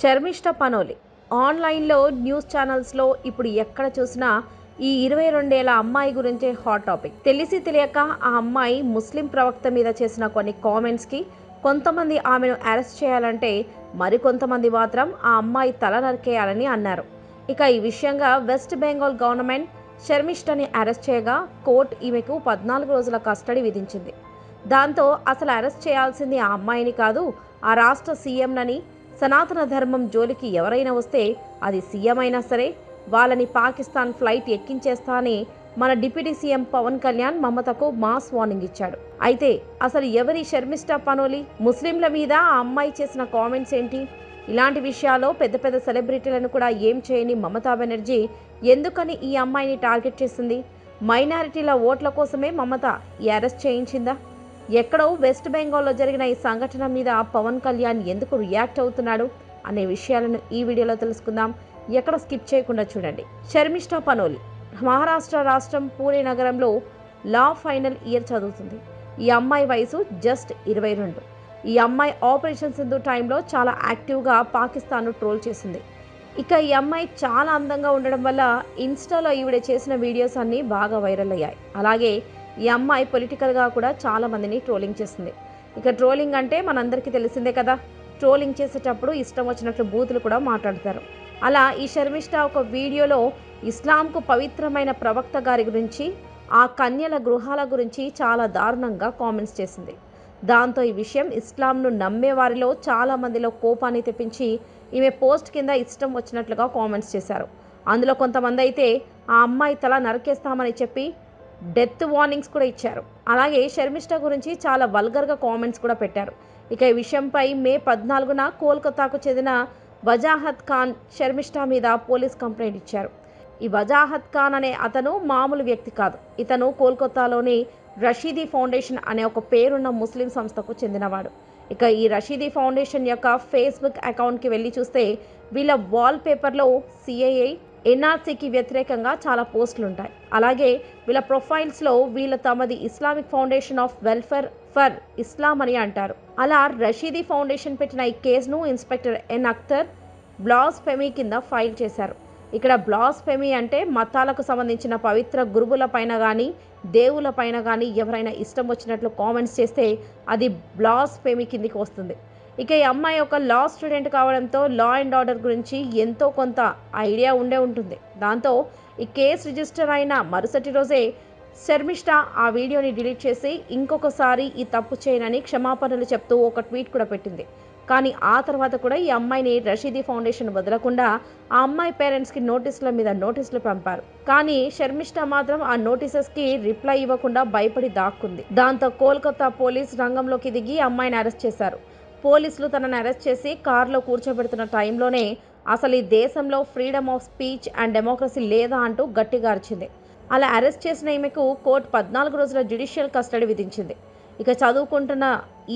శర్మిష్ఠ పనోలి ఆన్లైన్లో న్యూస్ ఛానల్స్లో ఇప్పుడు ఎక్కడ చూసినా ఈ 22 ఏళ్ల అమ్మాయి గురించే హాట్ టాపిక్. తెలిసి తెలియక ఆ అమ్మాయి ముస్లిం ప్రవక్త మీద చేసిన కొన్ని కామెంట్స్కి కొంతమంది ఆమెను అరెస్ట్ చేయాలంటే మరికొంతమంది మాత్రం ఆ అమ్మాయి తల నరికేయాలని అన్నారు. ఇక ఈ విషయంగా వెస్ట్ బెంగాల్ గవర్నమెంట్ శర్మిష్ఠని అరెస్ట్ చేయగా కోర్టు ఈమెకు 14 రోజుల కస్టడీ విధించింది. దాంతో అసలు అరెస్ట్ చేయాల్సింది ఆ అమ్మాయిని కాదు, ఆ రాష్ట్ర సీఎంనని, సనాతన ధర్మం జోలికి ఎవరైనా వస్తే అది సీఎం అయినా సరే వాళ్ళని పాకిస్తాన్ ఫ్లైట్ ఎక్కించేస్తా అని మన డిప్యూటీ సీఎం పవన్ కళ్యాణ్ మమతకు మాస్ వార్నింగ్ ఇచ్చాడు. అయితే అసలు ఎవరి శర్మిష్ఠ పనోలి? ముస్లింల మీద ఆ అమ్మాయి చేసిన కామెంట్స్ ఏంటి? ఇలాంటి విషయాల్లో పెద్ద పెద్ద సెలబ్రిటీలను కూడా ఏం చేయని మమతా బెనర్జీ ఎందుకని ఈ అమ్మాయిని టార్గెట్ చేసింది? మైనారిటీల ఓట్ల కోసమే మమత ఈ అరెస్ట్ చేయించిందా? ఎక్కడో వెస్ట్ బెంగాల్లో జరిగిన ఈ సంఘటన మీద పవన్ కళ్యాణ్ ఎందుకు రియాక్ట్ అవుతున్నాడు అనే విషయాలను ఈ వీడియోలో తెలుసుకుందాం. ఎక్కడ స్కిప్ చేయకుండా చూడండి. శర్మిష్ఠ పనోలి మహారాష్ట్ర రాష్ట్రం పూణే నగరంలో లా ఫైనల్ ఇయర్ చదువుతుంది. ఈ అమ్మాయి వయసు జస్ట్ 22. ఈ అమ్మాయి ఆపరేషన్ సింధు టైంలో చాలా యాక్టివ్గా పాకిస్తాన్ను ట్రోల్ చేసింది. ఇక ఈ అమ్మాయి చాలా అందంగా ఉండడం వల్ల ఇన్స్టాలో ఈవిడ చేసిన వీడియోస్ అన్నీ బాగా వైరల్ అయ్యాయి. అలాగే ఈ అమ్మాయి పొలిటికల్గా కూడా చాలా మందిని ట్రోలింగ్ చేస్తుంది. ఇక ట్రోలింగ్ అంటే మనందరికీ తెలిసిందే కదా, ట్రోలింగ్ చేసేటప్పుడు ఇష్టం వచ్చినట్లు బూతులు కూడా మాట్లాడతారు. అలా ఈ శర్మిష్ఠ ఒక వీడియోలో ఇస్లాంకు పవిత్రమైన ప్రవక్త గారి గురించి, ఆ కన్యల గృహాల గురించి చాలా దారుణంగా కామెంట్స్ చేసింది. దాంతో ఈ విషయం ఇస్లాంను నమ్మే వారిలో చాలా మందిలో కోపాన్ని తెప్పించి ఈమె పోస్ట్ కింద ఇష్టం వచ్చినట్లుగా కామెంట్స్ చేశారు. అందులో కొంతమంది అయితే ఆ అమ్మాయి తల నరికేస్తామని చెప్పి డెత్ వార్నింగ్స్ కూడా ఇచ్చారు. అలాగే శర్మిష్ఠ గురించి చాలా వల్గర్గా కామెంట్స్ కూడా పెట్టారు. ఇక ఈ విషయంపై మే 14న కోల్కతాకు చెందిన వజాహత్ ఖాన్ శర్మిష్ఠ మీద పోలీస్ కంప్లైంట్ ఇచ్చారు. ఈ వజాహత్ ఖాన్ అనే అతను మామూలు వ్యక్తి కాదు. ఇతను కోల్కతాలోని రషీదీ ఫౌండేషన్ అనే ఒక పేరున్న ముస్లిం సంస్థకు చెందినవాడు. ఇక ఈ రషీదీ ఫౌండేషన్ యొక్క ఫేస్బుక్ అకౌంట్కి వెళ్ళి చూస్తే వీళ్ళ వాల్ పేపర్లో సిఏఏ, ఎన్ఆర్సీకి వ్యతిరేకంగా చాలా పోస్టులు ఉంటాయి. అలాగే వీళ్ళ ప్రొఫైల్స్లో వీళ్ళ తమది Islamic foundation of welfare for Islam అని అంటారు. అలా రషీదీ ఫౌండేషన్ పెట్టిన ఈ కేసును ఇన్స్పెక్టర్ ఎన్ అఖ్తర్ బ్లాస్ఫెమీ కింద ఫైల్ చేశారు. ఇక్కడ బ్లాస్ఫెమీ అంటే మతాలకు సంబంధించిన పవిత్ర గురువుల పైన కానీ దేవుల పైన కానీ ఎవరైనా ఇష్టం వచ్చినట్లు కామెంట్స్ చేస్తే అది బ్లాస్ఫెమీ కిందికి వస్తుంది. ఇక ఈ అమ్మాయి ఒక లా స్టూడెంట్ కావడంతో లా అండ్ ఆర్డర్ గురించి ఎంతో కొంత ఐడియా ఉండే ఉంటుంది. దాంతో ఈ కేసు రిజిస్టర్ అయిన మరుసటి రోజే శర్మిష్ఠ ఆ వీడియోని డిలీట్ చేసి ఇంకొకసారి ఈ తప్పు చేయనని క్షమాపణలు చెప్తూ ఒక ట్వీట్ కూడా పెట్టింది. కానీ ఆ తర్వాత కూడా ఈ అమ్మాయిని రషీదీ ఫౌండేషన్ వదలకుండా ఆ అమ్మాయి పేరెంట్స్కి నోటీసుల మీద నోటీసులు పంపారు. కానీ శర్మిష్ఠ మాత్రం ఆ నోటీసెస్కి రిప్లై ఇవ్వకుండా భయపడి దాక్కుంది. దాంతో కోల్కతా పోలీస్ రంగంలోకి దిగి అమ్మాయిని అరెస్ట్ చేశారు. పోలీసులు తనని అరెస్ట్ చేసి కారులో కూర్చోబెడుతున్న టైంలోనే అసలు ఈ దేశంలో freedom of speech and democracy లేదా అంటూ గట్టిగా అరిచింది. అలా అరెస్ట్ చేసిన ఈమెకు కోర్టు 14 రోజుల జ్యుడిషియల్ కస్టడీ విధించింది. ఇక చదువుకుంటున్న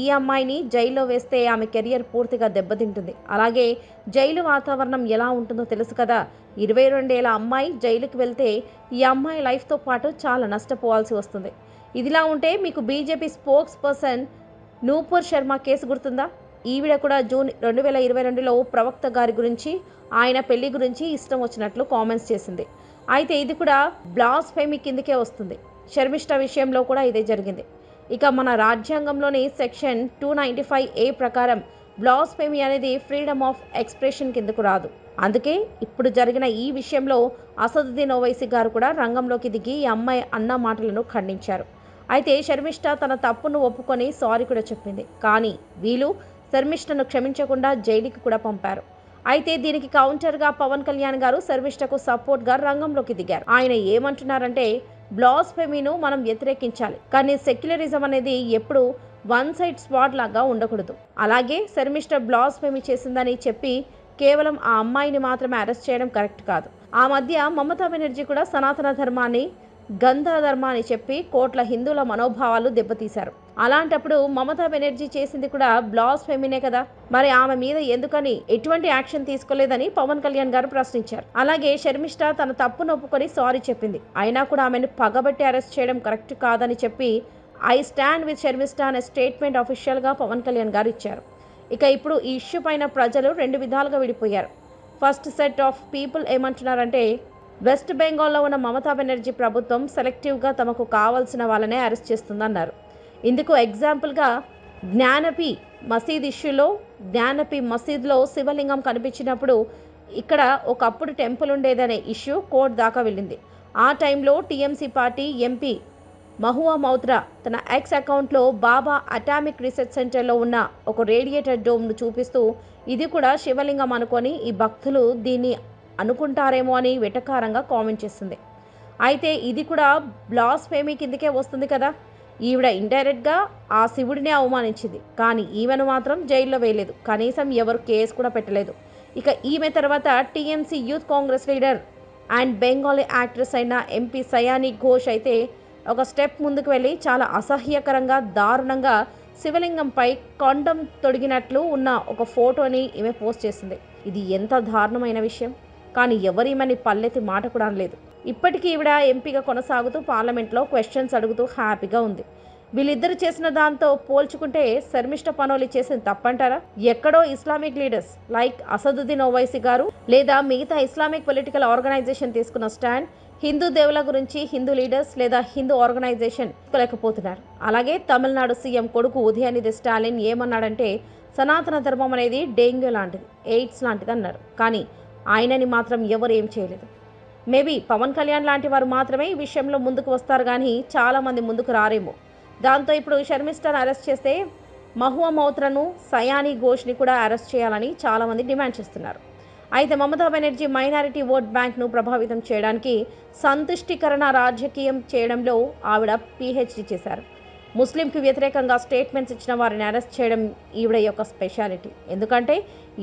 ఈ అమ్మాయిని జైల్లో వేస్తే ఆమె కెరియర్ పూర్తిగా దెబ్బతింటుంది. అలాగే జైలు వాతావరణం ఎలా ఉంటుందో తెలుసు కదా. 22 ఏళ్ల అమ్మాయి జైలుకి వెళ్తే ఈ అమ్మాయి లైఫ్తో పాటు చాలా నష్టపోవాల్సి వస్తుంది. ఇదిలా ఉంటే మీకు BJP spokes person Nupur Sharma case గుర్తుందా? ఈవిడ కూడా జూన్ 2022లో ప్రవక్త గారి గురించి, ఆయన పెళ్లి గురించి ఇష్టం వచ్చినట్లు కామెంట్స్ చేసింది. అయితే ఇది కూడా బ్లాస్ఫెమీ కిందకే వస్తుంది. శర్మిష్ఠ విషయంలో కూడా ఇదే జరిగింది. ఇక మన రాజ్యాంగంలోని సెక్షన్ 295A ప్రకారం బ్లాస్ఫెమీ అనేది ఫ్రీడమ్ ఆఫ్ ఎక్స్ప్రెషన్ కిందకు రాదు. అందుకే ఇప్పుడు జరిగిన ఈ విషయంలో అసదుద్దీన్ ఓవైసీ గారు కూడా రంగంలోకి దిగి ఈ అమ్మాయి అన్న మాటలను ఖండించారు. అయితే శర్మిష్ఠ తన తప్పును ఒప్పుకొని సారీ కూడా చెప్పింది. కానీ వీళ్ళు శర్మిష్ఠను క్షమించకుండా జైలుకి కూడా పంపారు. అయితే దీనికి కౌంటర్గా పవన్ కళ్యాణ్ గారు శర్మిష్ఠకు సపోర్ట్గా రంగంలోకి దిగారు. ఆయన ఏమంటున్నారంటే బ్లాస్ఫెమీను మనం వ్యతిరేకించాలి, కానీ సెక్యులరిజం అనేది ఎప్పుడు వన్ సైడ్ స్పాట్ లాగా ఉండకూడదు. అలాగే శర్మిష్ఠ బ్లాస్ఫెమీ చేసిందని చెప్పి కేవలం ఆ అమ్మాయిని మాత్రమే అరెస్ట్ చేయడం కరెక్ట్ కాదు. ఆ మధ్య మమతా బెనర్జీ కూడా సనాతన ధర్మాన్ని గంధధర్మ అని చెప్పి కోట్ల హిందువుల మనోభావాలు దెబ్బతీశారు. అలాంటప్పుడు మమతా బెనర్జీ చేసింది కూడా బ్లాస్ఫెమీనే కదా, మరి ఆమె మీద ఎందుకని ఎటువంటి యాక్షన్ తీసుకోలేదని పవన్ కళ్యాణ్ గారు ప్రశ్నించారు. అలాగే శర్మిష్ఠ తన తప్పును ఒప్పుకొని సారీ చెప్పింది. అయినా కూడా ఆమెను పగబట్టి అరెస్ట్ చేయడం కరెక్ట్ కాదని చెప్పి ఐ స్టాండ్ విత్ శర్మిష్ఠ అనే స్టేట్మెంట్ అఫీషియల్గా పవన్ కళ్యాణ్ గారు ఇచ్చారు. ఇక ఇప్పుడు ఈ ఇష్యూ పైన ప్రజలు రెండు విధాలుగా విడిపోయారు. ఫస్ట్ సెట్ ఆఫ్ పీపుల్ ఏమంటున్నారంటే, వెస్ట్ బెంగాల్లో ఉన్న మమతా బెనర్జీ ప్రభుత్వం సెలెక్టివ్గా తమకు కావాల్సిన వాళ్ళనే అరెస్ట్ చేస్తుందన్నారు. ఇందుకు ఎగ్జాంపుల్గా జ్ఞానపి మసీద్ ఇష్యూలో జ్ఞానపి మసీద్లో శివలింగం కనిపించినప్పుడు ఇక్కడ ఒకప్పుడు టెంపుల్ ఉండేదనే ఇష్యూ కోర్టు దాకా వెళ్ళింది. ఆ టైంలో టీఎంసీ పార్టీ ఎంపీ మహువా మౌత్రా తన ఎక్స్ అకౌంట్లో బాబా అటామిక్ రీసెర్చ్ సెంటర్లో ఉన్న ఒక రేడియేటర్ డోమ్ను చూపిస్తూ ఇది కూడా శివలింగం అనుకొని ఈ భక్తులు దీన్ని అనుకుంటారేమో అని వెటకారంగా కామెంట్ చేస్తుంది. అయితే ఇది కూడా బ్లాస్ఫేమీ కిందకే వస్తుంది కదా. ఈవిడ ఇండైరెక్ట్గా ఆ శివుడినే అవమానించింది, కానీ ఈమెను మాత్రం జైల్లో వేయలేదు, కనీసం ఎవరు కేసు కూడా పెట్టలేదు. ఇక ఈమె తర్వాత TMC youth Congress leader and Bengali actress అయిన ఎంపీ సయానీ ఘోష్ అయితే ఒక స్టెప్ ముందుకు వెళ్ళి చాలా అసహ్యకరంగా దారుణంగా శివలింగంపై కొండం తొడిగినట్లు ఉన్న ఒక ఫోటోని ఈమె పోస్ట్ చేసింది. ఇది ఎంత దారుణమైన విషయం, కానీ ఎవరీమని పల్లెత్తి మాట కూడా అనలేదు. ఇప్పటికీ ఈవిడ ఎంపీగా కొనసాగుతూ పార్లమెంట్లో క్వశ్చన్స్ అడుగుతూ హ్యాపీగా ఉంది. వీళ్ళిద్దరు చేసిన దాంతో పోల్చుకుంటే శర్మిష్ఠ పనోలి చేసిన తప్పంటారా? ఎక్కడో Islamic leaders like Asaduddin Owaisi గారు లేదా మిగతా ఇస్లామిక్ పొలిటికల్ ఆర్గనైజేషన్ తీసుకున్న స్టాండ్ హిందూ దేవుల గురించి హిందూ లీడర్స్ లేదా హిందూ ఆర్గనైజేషన్ తీసుకోలేకపోతున్నారు. అలాగే తమిళనాడు సీఎం కొడుకు ఉదయనిధి స్టాలిన్ ఏమన్నాడంటే, సనాతన ధర్మం అనేది డెంగ్యూ లాంటిది, ఎయిడ్స్ లాంటిది అన్నారు. కానీ ఆయనని మాత్రం ఎవరు ఏం చేయలేదు. మేబీ పవన్ కళ్యాణ్ లాంటి వారు మాత్రమే ఈ విషయంలో ముందుకు వస్తారు, కానీ చాలామంది ముందుకు రారేమో. దాంతో ఇప్పుడు షర్మిష్ఠను అరెస్ట్ చేస్తే మహువా మౌత్రను సయానీ ఘోష్ని కూడా అరెస్ట్ చేయాలని చాలామంది డిమాండ్ చేస్తున్నారు. అయితే మమతా బెనర్జీ మైనారిటీ ఓట్ బ్యాంక్ను ప్రభావితం చేయడానికి సంతుష్టీకరణ రాజకీయం చేయడంలో ఆవిడ పీహెచ్డీ చేశారు. ముస్లింకి వ్యతిరేకంగా స్టేట్మెంట్స్ ఇచ్చిన వారిని అరెస్ట్ చేయడం ఈవిడ యొక్క స్పెషాలిటీ. ఎందుకంటే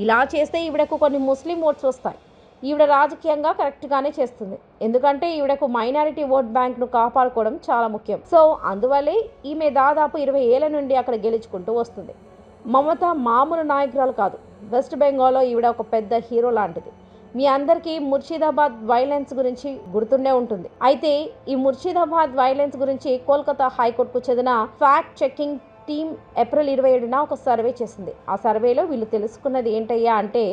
ఇలా చేస్తే ఈవిడకు కొన్ని ముస్లిం ఓట్స్ వస్తాయి. ఈవిడ రాజకీయంగా కరెక్ట్గానే చేస్తుంది, ఎందుకంటే ఈవిడకు మైనారిటీ ఓట్ బ్యాంక్ను కాపాడుకోవడం చాలా ముఖ్యం. సో అందువల్లే ఈమె దాదాపు 20 ఏళ్ల నుండి అక్కడ గెలుచుకుంటూ వస్తుంది. మమత మామూలు నాయకురాలు కాదు. వెస్ట్ బెంగాల్లో ఈవిడ ఒక పెద్ద హీరో లాంటిది. మీ అందరికీ ముర్షిదాబాద్ వైలెన్స్ గురించి గుర్తుండే ఉంటుంది. అయితే ఈ ముర్షిదాబాద్ వైలెన్స్ గురించి కోల్కతా హైకోర్టుకు చెందిన ఫ్యాక్ట్ చెకింగ్ టీమ్ ఏప్రిల్ 27న ఒక సర్వే చేసింది. ఆ సర్వేలో వీళ్ళు తెలుసుకున్నది ఏంటయ్యా అంటే,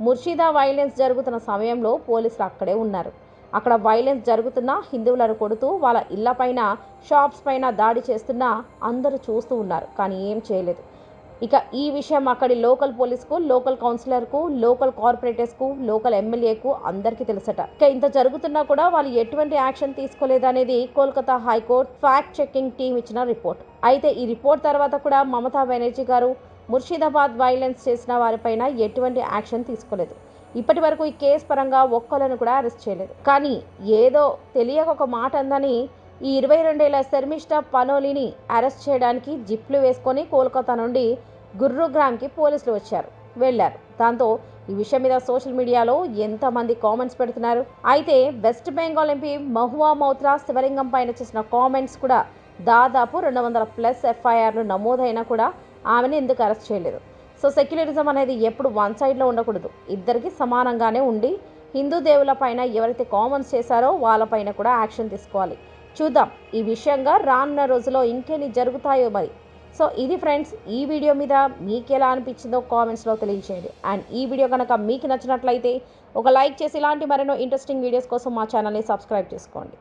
ముర్షిదా వైలెన్స్ జరుగుతున్న సమయంలో పోలీసులు అక్కడే ఉన్నారు. అక్కడ వైలెన్స్ జరుగుతున్నా హిందువులను కొడుతూ వాళ్ళ ఇళ్ల పైన షాప్స్ పైన దాడి చేస్తున్నా అందరూ చూస్తూ ఉన్నారు, కానీ ఏం చేయలేదు. ఇక ఈ విషయం అక్కడి లోకల్ పోలీస్కు, లోకల్ కౌన్సిలర్కు, లోకల్ కార్పొరేటర్స్కు, లోకల్ ఎమ్మెల్యేకు అందరికీ తెలుసట. ఇక ఇంత జరుగుతున్నా కూడా వాళ్ళు ఎటువంటి యాక్షన్ తీసుకోలేదనేది Kolkata high court fact checking team ఇచ్చిన రిపోర్ట్. అయితే ఈ రిపోర్ట్ తర్వాత కూడా మమతా బెనర్జీ గారు ముర్షిదాబాద్ వైలెన్స్ చేసిన వారిపైన ఎటువంటి యాక్షన్ తీసుకోలేదు. ఇప్పటి వరకు ఈ కేసు పరంగా ఒక్కళ్ళను కూడా అరెస్ట్ చేయలేదు. కానీ ఏదో తెలియక ఒక మాట అందని ఈ 22 ఏళ్ల శర్మిష్ఠ పనోలిని అరెస్ట్ చేయడానికి జిప్లు వేసుకొని కోల్కతా నుండి గుర్రుగ్రామ్కి పోలీసులు వెళ్ళారు. దాంతో ఈ విషయం మీద సోషల్ మీడియాలో ఎంతమంది కామెంట్స్ పెడుతున్నారు. అయితే వెస్ట్ బెంగాల్ ఎంపీ మహువా మౌత్రా శివలింగం పైన చేసిన కామెంట్స్ కూడా దాదాపు 200+ ఎఫ్ఐఆర్లు నమోదైనా కూడా ఆమెను ఎందుకు అరెస్ట్ చేయలేదు? సో సెక్యులరిజం అనేది ఎప్పుడు వన్ సైడ్లో ఉండకూడదు, ఇద్దరికి సమానంగానే ఉండి హిందూ దేవుల పైన ఎవరైతే కామెంట్స్ చేశారో వాళ్ళపైన కూడా యాక్షన్ తీసుకోవాలి. చూద్దాం ఈ విషయంగా రానున్న రోజుల్లో ఇంకెన్ని జరుగుతాయో మరి. సో ఇది ఫ్రెండ్స్, ఈ వీడియో మీద మీకు ఎలా అనిపించిందో కామెంట్స్లో తెలియజేయండి. అండ్ ఈ వీడియో కనుక మీకు నచ్చినట్లయితే ఒక లైక్ చేసి ఇలాంటి మరెన్నో ఇంట్రెస్టింగ్ వీడియోస్ కోసం మా ఛానల్ని సబ్స్క్రైబ్ చేసుకోండి.